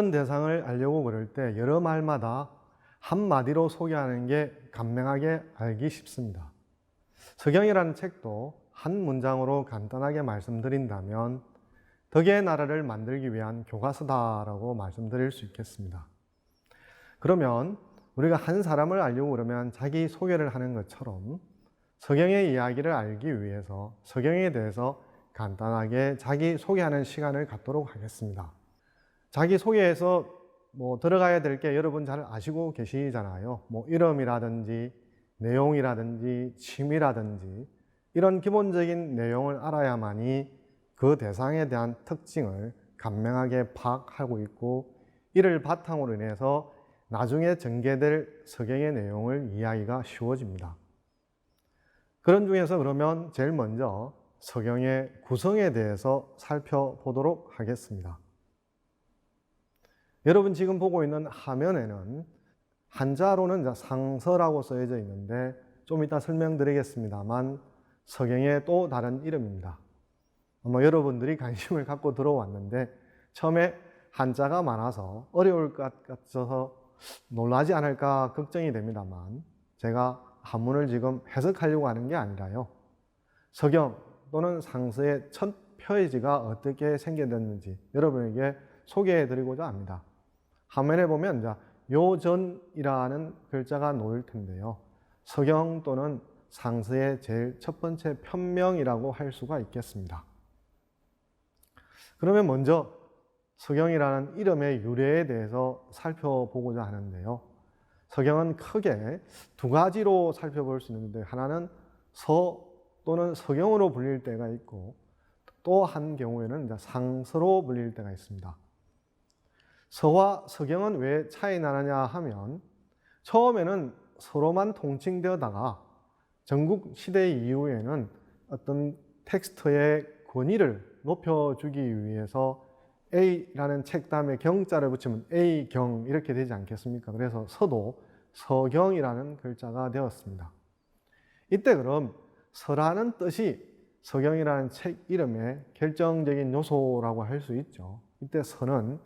어떤 대상을 알려고 그럴 때 여러 말마다 한마디로 소개하는 게 간명하게 알기 쉽습니다. 서경이라는 책도 한 문장으로 간단하게 말씀드린다면 덕의 나라를 만들기 위한 교과서다라고 말씀드릴 수 있겠습니다. 그러면 우리가 한 사람을 알려고 그러면 자기 소개를 하는 것처럼 서경의 이야기를 알기 위해서 서경에 대해서 간단하게 자기 소개하는 시간을 갖도록 하겠습니다. 자기 소개에서 들어가야 될 게 여러분 잘 아시고 계시잖아요. 이름이라든지 내용이라든지 취미라든지 이런 기본적인 내용을 알아야만이 그 대상에 대한 특징을 간명하게 파악하고 있고 이를 바탕으로 인해서 나중에 전개될 서경의 내용을 이해하기가 쉬워집니다. 그런 중에서 그러면 제일 먼저 서경의 구성에 대해서 살펴보도록 하겠습니다. 여러분 지금 보고 있는 화면에는 한자로는 상서라고 써져 있는데 좀 이따 설명드리겠습니다만 서경의 또 다른 이름입니다. 아마 여러분들이 관심을 갖고 들어왔는데 처음에 한자가 많아서 어려울 것 같아서 놀라지 않을까 걱정이 됩니다만 제가 한문을 지금 해석하려고 하는 게 아니라요. 서경 또는 상서의 첫 표지가 어떻게 생겨났는지 여러분에게 소개해드리고자 합니다. 화면에 보면 요전이라는 글자가 놓일 텐데요. 서경 또는 상서의 제일 첫 번째 편명이라고 할 수가 있겠습니다. 그러면 먼저 서경이라는 이름의 유래에 대해서 살펴보고자 하는데요. 서경은 크게 두 가지로 살펴볼 수 있는데 하나는 서 또는 서경으로 불릴 때가 있고 또 한 경우에는 상서로 불릴 때가 있습니다. 서와 서경은 왜 차이 나느냐 하면 처음에는 서로만 통칭되다가 전국 시대 이후에는 어떤 텍스트의 권위를 높여주기 위해서 A라는 책 다음에 경자를 붙이면 A경 이렇게 되지 않겠습니까? 그래서 서도 서경이라는 글자가 되었습니다. 이때 그럼 서라는 뜻이 서경이라는 책 이름의 결정적인 요소라고 할 수 있죠. 이때 서는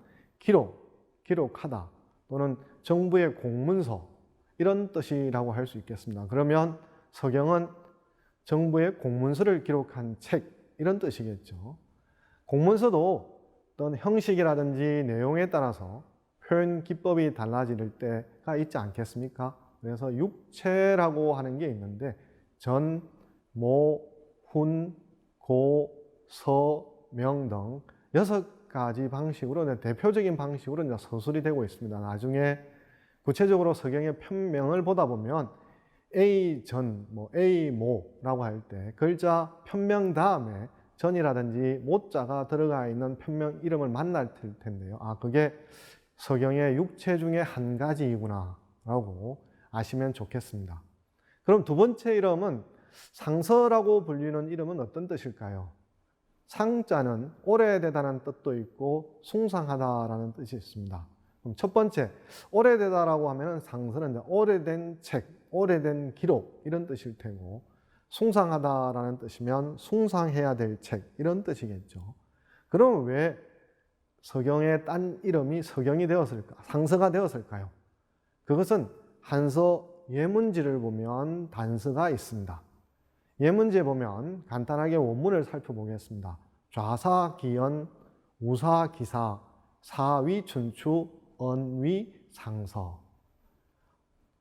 기록하다 또는 정부의 공문서 이런 뜻이라고 할 수 있겠습니다. 그러면 서경은 정부의 공문서를 기록한 책 이런 뜻이겠죠. 공문서도 어떤 형식이라든지 내용에 따라서 표현 기법이 달라질 때가 있지 않겠습니까? 그래서 육체라고 하는 게 있는데 전, 모, 훈, 고, 서, 명 등 6가지 방식으로 대표적인 방식으로 서술이 되고 있습니다. 나중에 구체적으로 서경의 편명을 보다 보면 A전, A모라고 할 때 글자 편명 다음에 전이라든지 모자가 들어가 있는 편명 이름을 만날 텐데요. 그게 서경의 육체 중에 한 가지이구나 라고 아시면 좋겠습니다. 그럼 두 번째 이름은 상서라고 불리는 이름은 어떤 뜻일까요? 상자는 오래되다는 뜻도 있고 숭상하다라는 뜻이 있습니다. 그럼 첫 번째, 오래되다라고 하면 상서는 오래된 책, 오래된 기록 이런 뜻일 테고 숭상하다라는 뜻이면 숭상해야 될 책 이런 뜻이겠죠. 그럼 왜 서경의 딴 이름이 서경이 되었을까? 상서가 되었을까요? 그것은 한서 예문지를 보면 단서가 있습니다. 예문지에 보면 간단하게 원문을 살펴보겠습니다. 좌사기연, 우사기사, 사위춘추, 언위상서.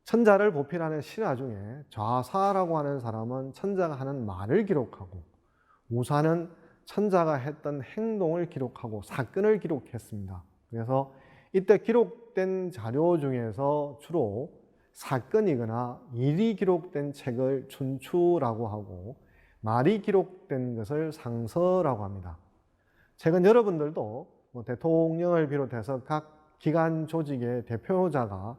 천자를 보필하는 신화 중에 좌사라고 하는 사람은 천자가 하는 말을 기록하고 우사는 천자가 했던 행동을 기록하고 사건을 기록했습니다. 그래서 이때 기록된 자료 중에서 주로 사건이거나 일이 기록된 책을 춘추라고 하고 말이 기록된 것을 상서라고 합니다. 최근 여러분들도 대통령을 비롯해서 각 기관 조직의 대표자가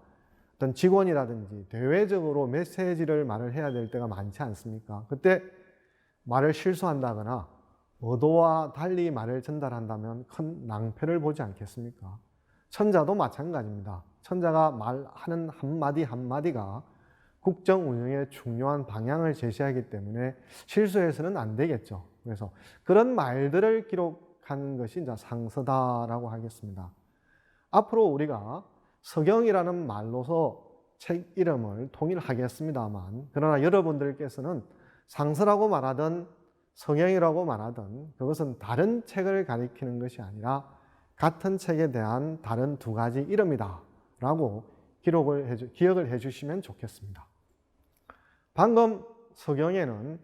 어떤 직원이라든지 대외적으로 메시지를 말을 해야 될 때가 많지 않습니까? 그때 말을 실수한다거나 의도와 달리 말을 전달한다면 큰 낭패를 보지 않겠습니까? 천자도 마찬가지입니다. 천자가 말하는 한마디 한마디가 국정 운영의 중요한 방향을 제시하기 때문에 실수해서는 안 되겠죠. 그래서 그런 말들을 기록한 것이 이제 상서다라고 하겠습니다. 앞으로 우리가 서경이라는 말로서 책 이름을 통일하겠습니다만, 그러나 여러분들께서는 상서라고 말하든 서경이라고 말하든 그것은 다른 책을 가리키는 것이 아니라 같은 책에 대한 다른 두 가지 이름이다 라고 기억을 해주시면 좋겠습니다. 방금 서경에는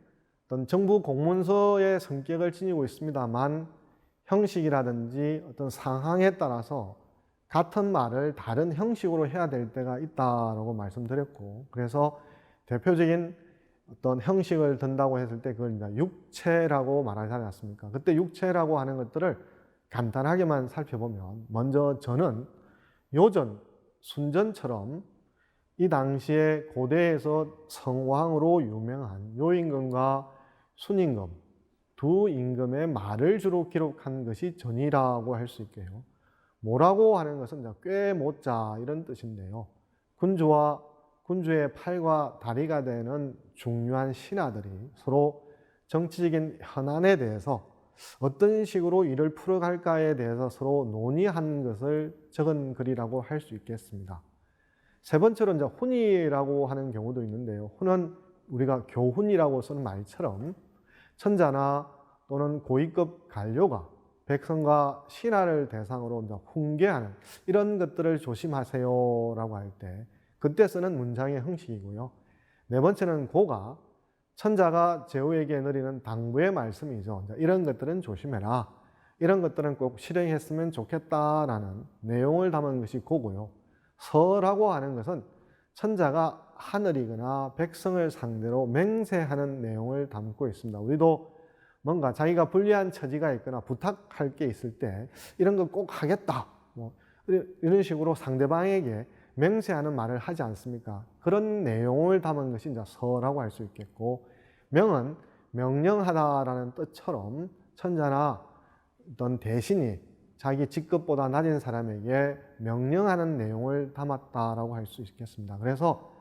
어떤 정부 공문서의 성격을 지니고 있습니다만 형식이라든지 어떤 상황에 따라서 같은 말을 다른 형식으로 해야 될 때가 있다라고 말씀드렸고, 그래서 대표적인 어떤 형식을 든다고 했을 때 그걸 이제 육체라고 말하지 않았습니까? 그때 육체라고 하는 것들을 간단하게만 살펴보면, 먼저 저는 요전, 순전처럼 이 당시에 고대에서 성왕으로 유명한 요임금과 순임금 두 임금의 말을 주로 기록한 것이 전이라고 할 수 있게요. 모라고 하는 것은 꽤 못자 이런 뜻인데요. 군주와 군주의 팔과 다리가 되는 중요한 신하들이 서로 정치적인 현안에 대해서 어떤 식으로 일을 풀어갈까에 대해서 서로 논의한 것을 적은 글이라고 할 수 있겠습니다. 세 번째로 이제 훈이라고 하는 경우도 있는데요. 훈은 우리가 교훈이라고 쓰는 말처럼 천자나 또는 고위급 관료가 백성과 신하를 대상으로 이제 훈계하는 이런 것들을 조심하세요라고 할 때 그때 쓰는 문장의 형식이고요. 네 번째는 고가 천자가 제후에게 내리는 당부의 말씀이죠. 이런 것들은 조심해라. 이런 것들은 꼭 실행했으면 좋겠다라는 내용을 담은 것이 고고요. 서라고 하는 것은 천자가 하늘이거나 백성을 상대로 맹세하는 내용을 담고 있습니다. 우리도 뭔가 자기가 불리한 처지가 있거나 부탁할 게 있을 때 이런 거 꼭 하겠다, 이런 식으로 상대방에게 맹세하는 말을 하지 않습니까? 그런 내용을 담은 것이 이제 서라고 할 수 있겠고, 명은 명령하다라는 뜻처럼 천자나 어떤 대신이 자기 직급보다 낮은 사람에게 명령하는 내용을 담았다라고 할 수 있겠습니다. 그래서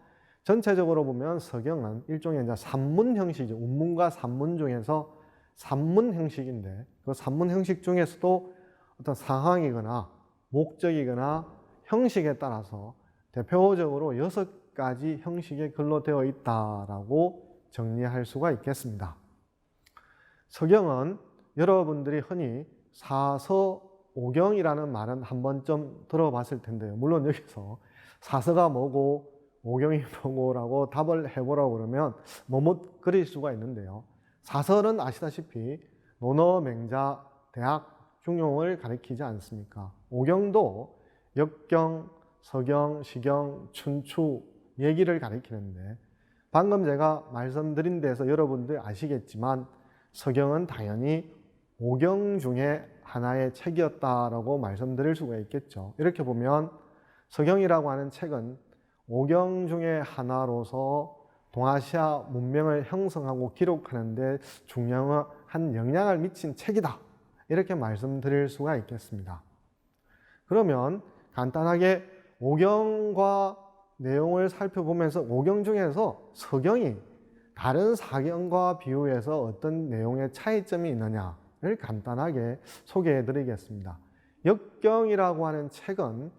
전체적으로 보면 서경은 일종의 이제 산문 형식이죠. 운문과 산문 중에서 산문 형식인데, 그 산문 형식 중에서도 어떤 상황이거나 목적이거나 형식에 따라서 대표적으로 6가지 형식의 글로 되어 있다라고 정리할 수가 있겠습니다. 서경은 여러분들이 흔히 사서오경이라는 말은 한 번쯤 들어봤을 텐데요. 물론 여기서 사서가 뭐고 오경이 뭐고라고 답을 해보라고 그러면 못 그릴 수가 있는데요. 사설은 아시다시피 논어, 맹자, 대학, 중용을 가리키지 않습니까? 오경도 역경, 서경, 시경, 춘추 얘기를 가리키는데, 방금 제가 말씀드린 데서 여러분들 아시겠지만 서경은 당연히 오경 중에 하나의 책이었다라고 말씀드릴 수가 있겠죠. 이렇게 보면 서경이라고 하는 책은 오경 중에 하나로서 동아시아 문명을 형성하고 기록하는 데 중요한 영향을 미친 책이다, 이렇게 말씀드릴 수가 있겠습니다. 그러면 간단하게 오경과 내용을 살펴보면서 오경 중에서 서경이 다른 사경과 비교해서 어떤 내용의 차이점이 있느냐를 간단하게 소개해 드리겠습니다. 역경이라고 하는 책은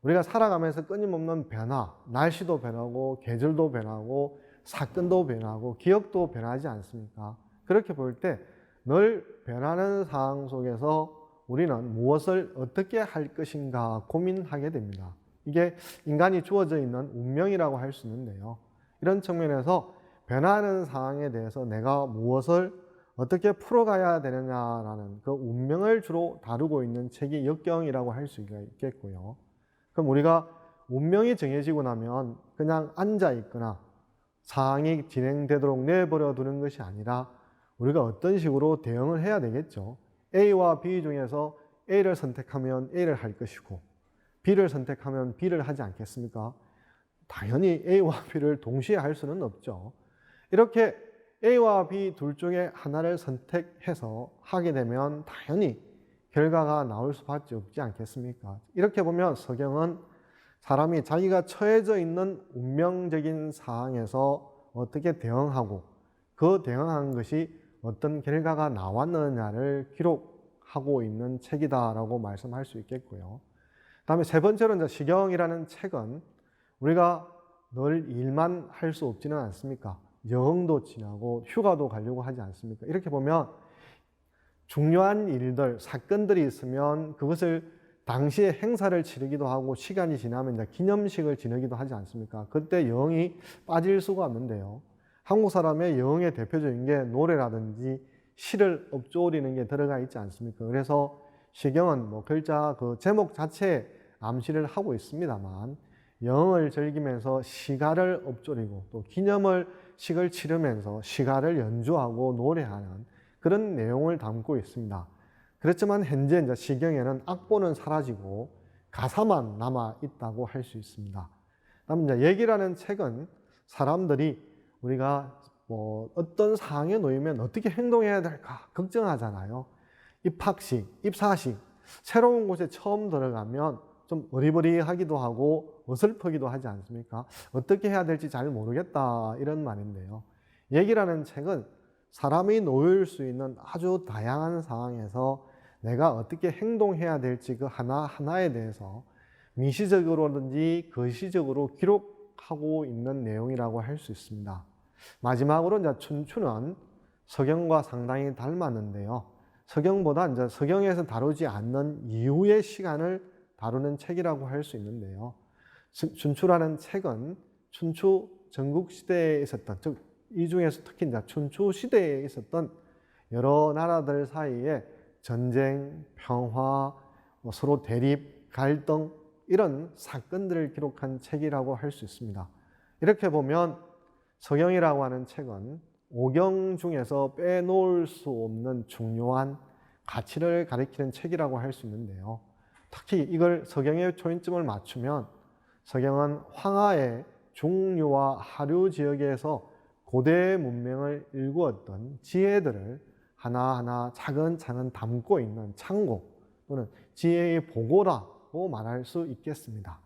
우리가 살아가면서 끊임없는 변화, 날씨도 변하고 계절도 변하고 사건도 변하고 기억도 변하지 않습니까? 그렇게 볼 때 늘 변하는 상황 속에서 우리는 무엇을 어떻게 할 것인가 고민하게 됩니다. 이게 인간이 주어져 있는 운명이라고 할 수 있는데요. 이런 측면에서 변하는 상황에 대해서 내가 무엇을 어떻게 풀어가야 되느냐라는 그 운명을 주로 다루고 있는 책이 역경이라고 할 수 있겠고요. 그럼 우리가 운명이 정해지고 나면 그냥 앉아 있거나 상황이 진행되도록 내버려 두는 것이 아니라 우리가 어떤 식으로 대응을 해야 되겠죠. A와 B 중에서 A를 선택하면 A를 할 것이고 B를 선택하면 B를 하지 않겠습니까? 당연히 A와 B를 동시에 할 수는 없죠. 이렇게 A와 B 둘 중에 하나를 선택해서 하게 되면 당연히 결과가 나올 수밖에 없지 않겠습니까? 이렇게 보면 서경은 사람이 자기가 처해져 있는 운명적인 상황에서 어떻게 대응하고 그 대응한 것이 어떤 결과가 나왔느냐를 기록하고 있는 책이다라고 말씀할 수 있겠고요. 다음에 세 번째로 이제 시경이라는 책은 우리가 늘 일만 할 수 없지는 않습니까? 여행도 지나고 휴가도 가려고 하지 않습니까? 이렇게 보면 중요한 일들, 사건들이 있으면 그것을 당시에 행사를 치르기도 하고 시간이 지나면 이제 기념식을 지내기도 하지 않습니까? 그때 여행이 빠질 수가 없는데요. 한국 사람의 여행의 대표적인 게 노래라든지 시를 읊조리는 게 들어가 있지 않습니까? 그래서 시경은 뭐 글자 그 제목 자체에 암시를 하고 있습니다만 여행을 즐기면서 시가를 읊조리고 또 식을 치르면서 시가를 연주하고 노래하는 그런 내용을 담고 있습니다. 그렇지만 현재 이제 시경에는 악보는 사라지고 가사만 남아 있다고 할 수 있습니다. 다음 이제 얘기라는 책은 사람들이 우리가 뭐 어떤 상황에 놓이면 어떻게 행동해야 될까 걱정하잖아요. 입학식, 입사식, 새로운 곳에 처음 들어가면 좀 어리버리하기도 하고 어설프기도 하지 않습니까? 어떻게 해야 될지 잘 모르겠다 이런 말인데요. 얘기라는 책은 사람이 놓일 수 있는 아주 다양한 상황에서 내가 어떻게 행동해야 될지 그 하나하나에 대해서 미시적으로든지 거시적으로 기록하고 있는 내용이라고 할 수 있습니다. 마지막으로 이제 춘추는 서경과 상당히 닮았는데요. 서경보다 이제 서경에서 다루지 않는 이후의 시간을 다루는 책이라고 할 수 있는데요. 춘추라는 책은 춘추 전국시대에 있었던, 즉, 이 중에서 특히 이제 춘추 시대에 있었던 여러 나라들 사이에 전쟁, 평화, 서로 대립, 갈등, 이런 사건들을 기록한 책이라고 할 수 있습니다. 이렇게 보면 서경이라고 하는 책은 오경 중에서 빼놓을 수 없는 중요한 가치를 가리키는 책이라고 할 수 있는데요. 특히 이걸 서경에 초점을 맞추면 서경은 황하의 중류와 하류 지역에서 고대 문명을 일구었던 지혜들을 하나하나 차근차근 담고 있는 창고 또는 지혜의 보고라고 말할 수 있겠습니다.